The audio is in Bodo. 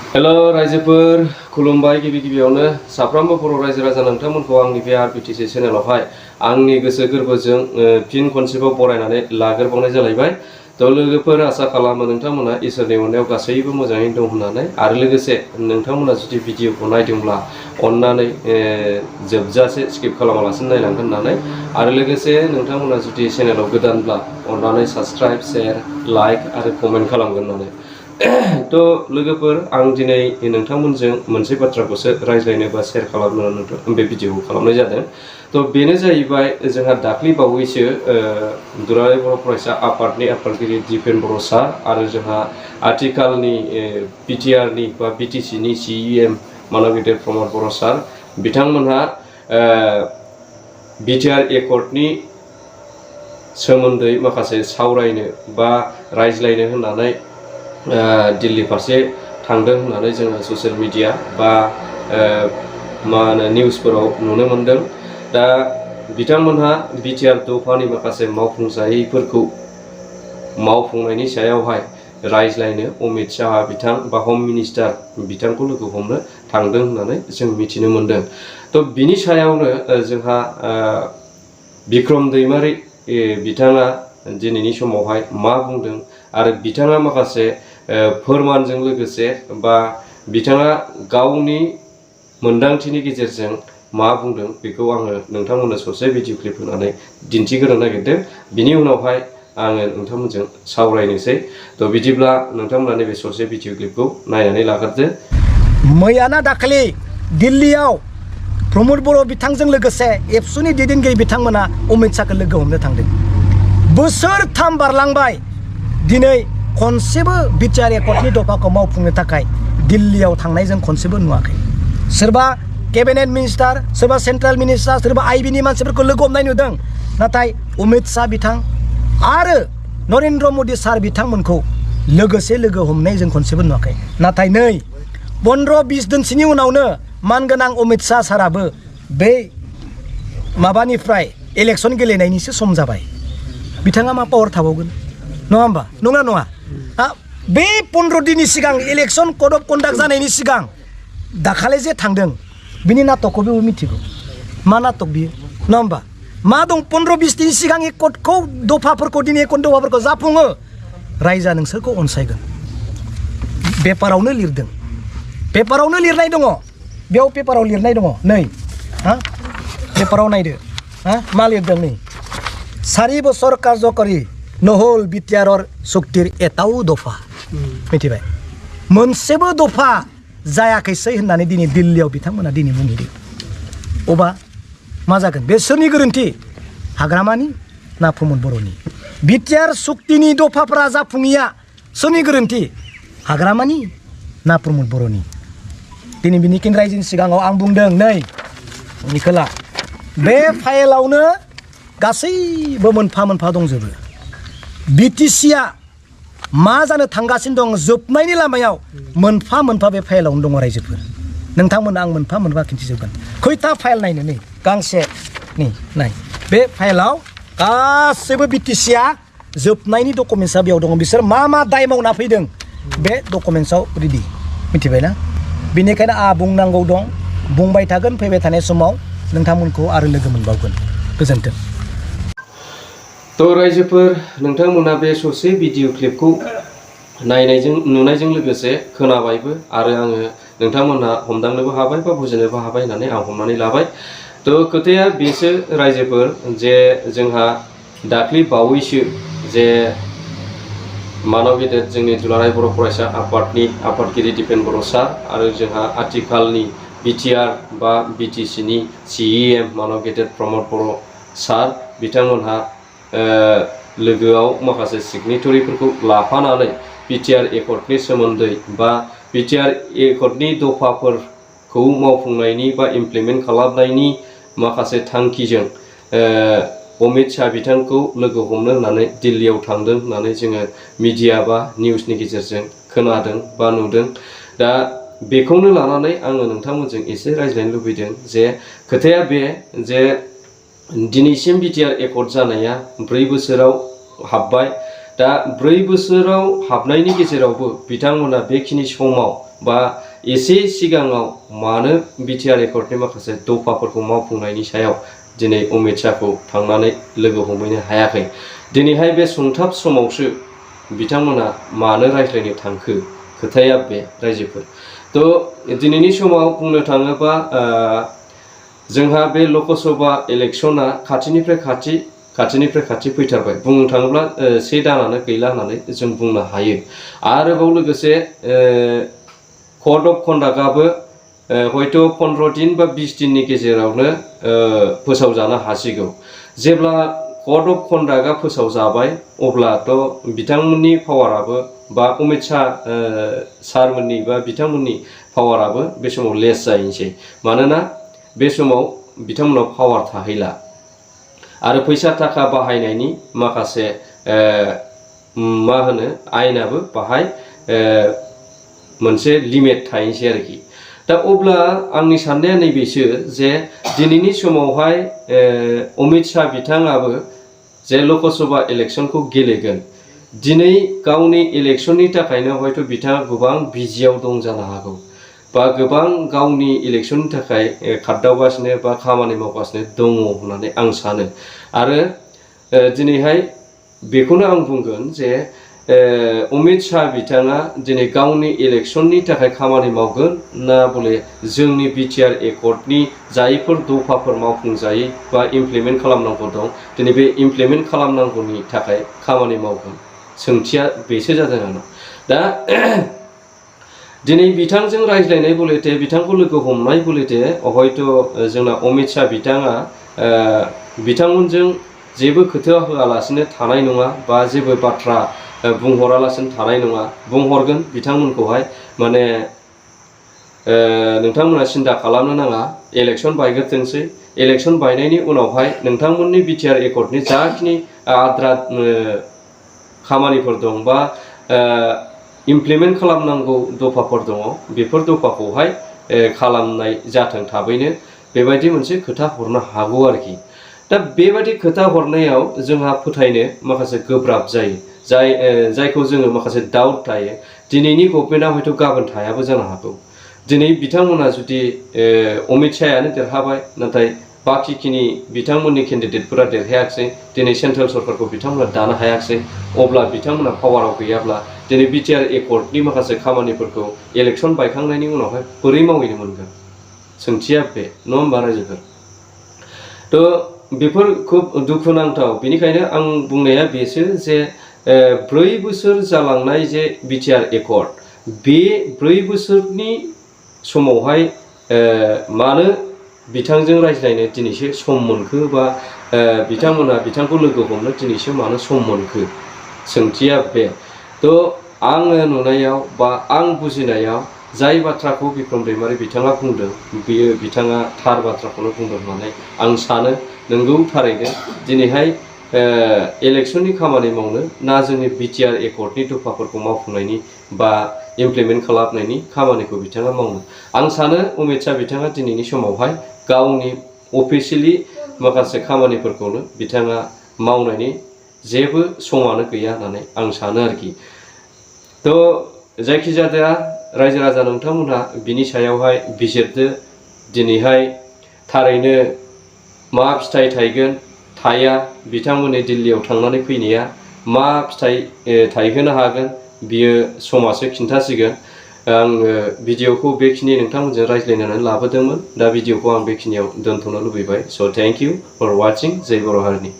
हेलो रायजोफोर खुलुमबाय गिबियावनो साफ्रोमबो बर' रायजो राजा नोंथांमोनखौ आंनि बे आरबिटिसि चेनेलावहाय आंनि गोसो गोरबोजों फिन खनसेबाव बरायनानै लाग्रोबावनाय जालायबाय। थ' लोगोफोर आसा खालामो नोंथांमोना इसोरनि अननायाव गासैबो मोजाङैनो दं होननानै आरो लोगोसे नोंथांमोना जुदि भिडिअखौ नायदोंब्ला अननानै जोबजासे स्किप खालामालासिनो नायलांगोन होननानै आरो लोगोसे नोंथांमोना जुदि चेनेलाव गोदानब्ला अननानै साबस्क्राइब शेयार लाइक आरो कमेन्ट खालामगोन होननानै। तो लोगोफोर आं दिनै नोंथांमोनजों मोनसे बाथ्राखौसो रायज्लायनो बा शेयार खालामनो बे भिडिअखौ खालामनाय जादों। तो बेनो जाहैबाय जोंहा दाख्लि बावैसो दुलाराय बर' फरायसा आफादनि आफादगिरि दिपेन बर' सार आरो जोंहा आथिखालनि बिटिआरनि बा बिटिसिनि सिइएम मानगेदेर प्रमद बर' सार बिथांमोनहा बिटिआर एकर्डनि सोमोन्दै माखासे सावरायनो बा रायज्लायनो होननानै दिल्ली फारसे थांदों होननानै जोङो ससियेल मिडिया बा मा होनो निउसफोराव नुनो मोनदों। दा बिथांमोनहा बिटिआर दफानि माखासे मावफुंजायैफोरखौ मावफुंनायनि सायावहाय रायज्लायनो अमित शाह बिथां बा हम मिनिस्टार बिथांखौ लोगो हमनो थांदों होननानै जों मिथिनो मोनदों। थ' बिनि सायावनो जोंहा बिक्रम दैमारि बिथाङा दिनैनि समावहाय मा बुंदों आरो बिथाङा माखासे फोरमानजों लोगोसे बा बिथाङा गावनि मोनदांथिनि गेजेरजों मा बुंदों बेखौ आङो नोंथांमोननो ससे भिडिअ क्लिप होनानै दिन्थिग्रोनो नागिरदों। बिनि उनावहाय आङो नोंथांमोनजों सावरायनोसै। थ' बिदिब्ला नोंथांमोना नैबे ससे भिडिअ क्लिपखौ नायनानै लाग्रोदो। मैयाना दाखालि दिल्लीयाव प्रमद बर' बिथांजों लोगोसे एबसुनि दैदेनगिरि बिथांमोना अमित शाहखौ लोगो हमनो थांदों। बोसोरथाम बारलांबाय दिनै खनसेबो बिटिआर एकर्डनि दफाखौ मावफुंनो थाखाय दिल्लीयाव थांनाय जों खनसेबो नुवाखै। सोरबा केबिनेट मिनिस्टार सोरबा सेन्ट्रेल मिनिस्टार सोरबा आइबिनि मानसिफोरखौ लोगो हमनाय नुदों, नाथाय अमित शाह बिथां आरो नरेन्द्र मदि सार बिथांमोनखौ लोगोसे लोगो हमनाय जों खनसेबो नुवाखै। नाथाय नै 15-20 दिनसोनि उनावनो मानगोनां अमित शाह साराबो बे माबानिफ्राय इलेक्सन गेलेनायनिसो सम जाबाय। बिथाङा मा पावार थाबावगोन नङा होमबा? नङा नङा बे 15 दिननि सिगां इलेक्सन कड अफ कन्डाक्ट जानायनि सिगां दाखालि जे थांदों बिनि नाटकखौ बेबो मिथिगौ। मा नाटक बियो नङा होमबा? मा दं 15-20 दिननि सिगां एकर्डखौ दफाफोरखौ दिनै एकर्ड दफाफोरखौ जाफुङो रायजोआ नोंसोरखौ अनसायगोन। पेपारावनो लिरदों, पेपारावनो लिरनाय दङ, बेयाव पेपाराव लिरनाय दङ। नै पेपाराव नायदो मा लिरदों नै 4 বছর কার্যকরী নহল বিটিআরর চুক্তির এটাও দফা मिथिबाय। मोनसेबो दफा जायाखैसै होननानै दिनै दिल्लीयाव बिथांमोना दिनै बुंहैदों। अबा मा जागोन? बे सोरनि गोरोन्थि? हाग्रामानि ना प्रमद बर'नि? बिटिआर चुक्तिनि दफाफोरा जाफुङैया सोरनि गोरोन्थि? हाग्रामानि ना प्रमद बर'नि? दिनै बिनिखिन रायजोनि सिगाङाव आं बुंदों नै निखोला बे फाइलावनो गासैबो मोनफा मोनफा दंजोबो। बिटिसिआ मा जानो थांगासिनो दं जोबनायनि लामायाव मोनफा मोनफा बे फाइलावनो दङ रायजोफोर। नोंथांमोना आं मोनफा मोनफा खिन्थिजोबगोन। खैथा फाइल नायनो नै गांसे नै नाय बे फाइलाव गासैबो बिटिसिआ जोबनायनि डकुमेन्टसा बेयाव दङ। बिसोर मा मा दाय मावना फैदों बे डकुमेन्टसाव रेडि मिथिबायना? बेनिखायनो आंहा बुंनांगौ दं, बुंबाय थागोन। फैबाय थानाय समाव नोंथांमोनखौ आरो लोगो मोनबावगोन। गोजोन्थों। थ' रायजोफोर नोंथांमोना बे ससे भिडिअ क्लिपखौ नुनायजों लोगोसे खोनाबायबो आरो आङो नोंथांमोनहा हमदांनोबो हाबाय बा बुजिनोबो हाबाय होननानै आं हमनानै लाबाय। थ' खोथाया बेसो रायजोफोर जे जोंहा दाख्लि बावैसो जे मानव गेदेर जोंनि दुलाराय बर' फरायसा आफादनि आफादगिरि दिपेन बर' सार आरो जोंहा आथिखालनि बिटिआर बा बिटिसिनि सिइएम मानव गेदेर प्रमद बर' सार बिथांमोनहा लोगोआव माखासे सिगनेटरिफोरखौ लाफानानै बिटिआर एकर्डनि सोमोन्दै बा बिटिआर एकर्डनि दफाफोरखौ मावफुंनायनि बा इमप्लिमेन्ट खालामनायनि माखासे थांखिजों अमित शाह बिथांखौ लोगो हमनो होननानै दिल्लीयाव थांदों होननानै जोङो मिडिया बा निउसनि गेजेरजों खोनादों बा नुदों। दा बेखौनो लानानै आङो नोंथांमोनजों एसे रायज्लायनो लुबैदों जे खोथाया बे जे दिनैसिम बिटिआर एकर्ड जानाया 4 बोसोराव हाबबाय। दा 4 बोसोराव हाबनायनि गेजेरावबो बिथांमोना बेखिनि समाव बा एसे सिगाङाव मानो बिटिआर एकर्डनि माखासे दफाफोरखौ मावफुंनायनि सायाव दिनै अमित शाहखौ थांनानै लोगो हमहैनो हायाखै। दिनैहाय बे सुंथाब समावसो बिथांमोना मानो रायज्लायनो थांखो खोथाया बे रायजोफोर। थ' दिनैनि समाव बुंनो थाङोबा जोंहा बे लकसभा इलेक्शना खाथिनिफ्राय खाथि फैथारबाय। बुंनो थाङोब्ला 1 दानानो गैला होननानै जों बुंनो हायो। आरोबाव लोगोसे कड अफ कन्डाक्टआबो हयथ' 15 दिन बा 20 दिननि गेजेरावनो फोसावजानो हासिगौ। जेब्ला कड अफ कन्डाक्टआ फोसावजाबाय अब्लाथ' बिथांमोननि पावाराबो बा अमित शाह सारमोननि बा बिथांमोननि पावाराबो बे समाव लेस जाहैनोसै। मानोना बे समाव बिथांमोनाव पावार थाहैला आरो फैसा थाखा बाहायनायनि माखासे मा होनो आयेनाबो बाहाय मोनसे लिमिट थाहैनोसै आरोखि। दा अब्ला आंनि साननाया नैबेसो जे दिनैनि समावहाय अमित शाह बिथाङाबो जे लकसभा इलेक्शनखौ गेलेगोन, दिनै गावनि इलेक्शननि थाखायनो हयथ' बिथाङा गोबां बिजियाव दं जानो हागौ बा गोबां गावनि इलेक्शननि थाखाय खारदावगासिनो बा खामानि मावगासिनो दङ होननानै आं सानो। आरो दिनैहाय बेखौनो आं बुंगोन जे अमित शाह बिथाङा दिनै गावनि इलेक्शननि थाखाय खामानि मावगोन ना बले जोंनि बिटिआर एकर्डनि जायफोर दफाफोर मावफुंजायै बा इमप्लिमेन्ट खालामनांगौ दं दिनै बे इमप्लिमेन्ट खालामनांगौनि थाखाय खामानि मावगोन, सोंथिया बेसो जादों आंनाव। दा दिनै बिथांजों रायज्लायनाय बुलेथे बिथांखौ लोगो हमनाय बुलेथे हयथ' जोंना अमित शाह बिथाङा बिथांमोनजों जेबो खोथा होआलासिनो थानाय नङा बा जेबो बाथ्रा बुंहरालासिनो थानाय नङा। बुंहरगोन बिथांमोनखौहाय माने नोंथांमोना सिन्था खालामनो नाङा, इलेक्शन बायग्रोथोंसै, इलेक्शन बायनायनि उनावहाय नोंथांमोननि बिटिआर एकर्डनि जाखिनि आद्रा खामानिफोर दं बा इमप्लिमेन्ट खालामनांगौ दफाफोर दङ बेफोर दफाखौहाय खालामनाय जाथों थाबैनो, बेबायदि मोनसे खोथा हरनो हागौ आरोखि। दा बेबायदि खोथा हरनायाव जोंहा फोथायनो माखासे गोब्राब जायो, जायखौ जोङो माखासे डाउट थायो। दिनैनि गभर्नमेन्टआ हयथ' गाबोन थायाबो जानो हागौ। दिनै बिथांमोना जुदि अमित शाहयानो देरहाबाय नाथाय बाखिखिनि बिथांमोननि केन्डिडेटफोरा देरहायाखिसै, दिनै सेन्ट्रेल सरकारखौ बिथांमोना दानो हायाखिसै, अब्ला बिथांमोना पावाराव गैयाब्ला दिनै बिटिआर एकर्डनि माखासे खामानिफोरखौ इलेक्शन बायखांनायनि उनावहाय बोरै मावहैनो मोनगोन? सोंथिया बे नङा होमबा रायजोफोर? थ' बेफोर खुब दुखुनांथाव। बेनिखायनो आं बुंनाया बेसो जे 4 बोसोर जालांनाय जे बिटिआर एकर्ड, बे 4 बोसोरनि समावहाय मानो बिथांजों रायज्लायनो दिनैसो सम मोनखो बा बिथांमोना बिथांखौ लोगो हमनो दिनैसो मानो सम मोनखो? सोंथिया बे। थ' आङो नुनायाव बा आं बुजिनायाव जाय बाथ्राखौ बिक्रम दैमारि बिथाङा बुंदों बेयो बिथाङा थार बाथ्राखौनो बुंदों होननानै आं सानो। नोंगौ थारैनो दिनैहाय इलेक्शननि खामानि मावनो ना जोंनि बिटिआर एकर्डनि दफाफोरखौ मावफुंनायनि बा इमप्लिमेन्ट खालामनायनि खामानिखौ बिथाङा मावनो। आं सानो अमित शाह बिथाङा दिनैनि समावहाय गावनि अफिसियेलि माखासे खामानिफोरखौनो बिथाङा मावनायनि जेबो समानो गैया होननानै आं सानो आरोखि। थ' जायखिजाया रायजो राजा नोंथांमोनहा बिनि सायावहाय बिजिरदो। दिनैहाय थारैनो मा फिथाइ थायगोन थाया, बिथांमोननि दिल्लीयाव थांनानै फैनाया मा फिथाइ थायहोनो हागोन बियो समासो खिन्थासिगोन। आङो भिडिअखौ बेखिनि नोंथांमोनजों रायज्लायनानै लाबोदोंमोन। दा भिडिअखौ आं बेखिनियाव दोनथ'नो लुबैबाय। स' थेंक इउ फर वाचिं। जय बर' हारिनि।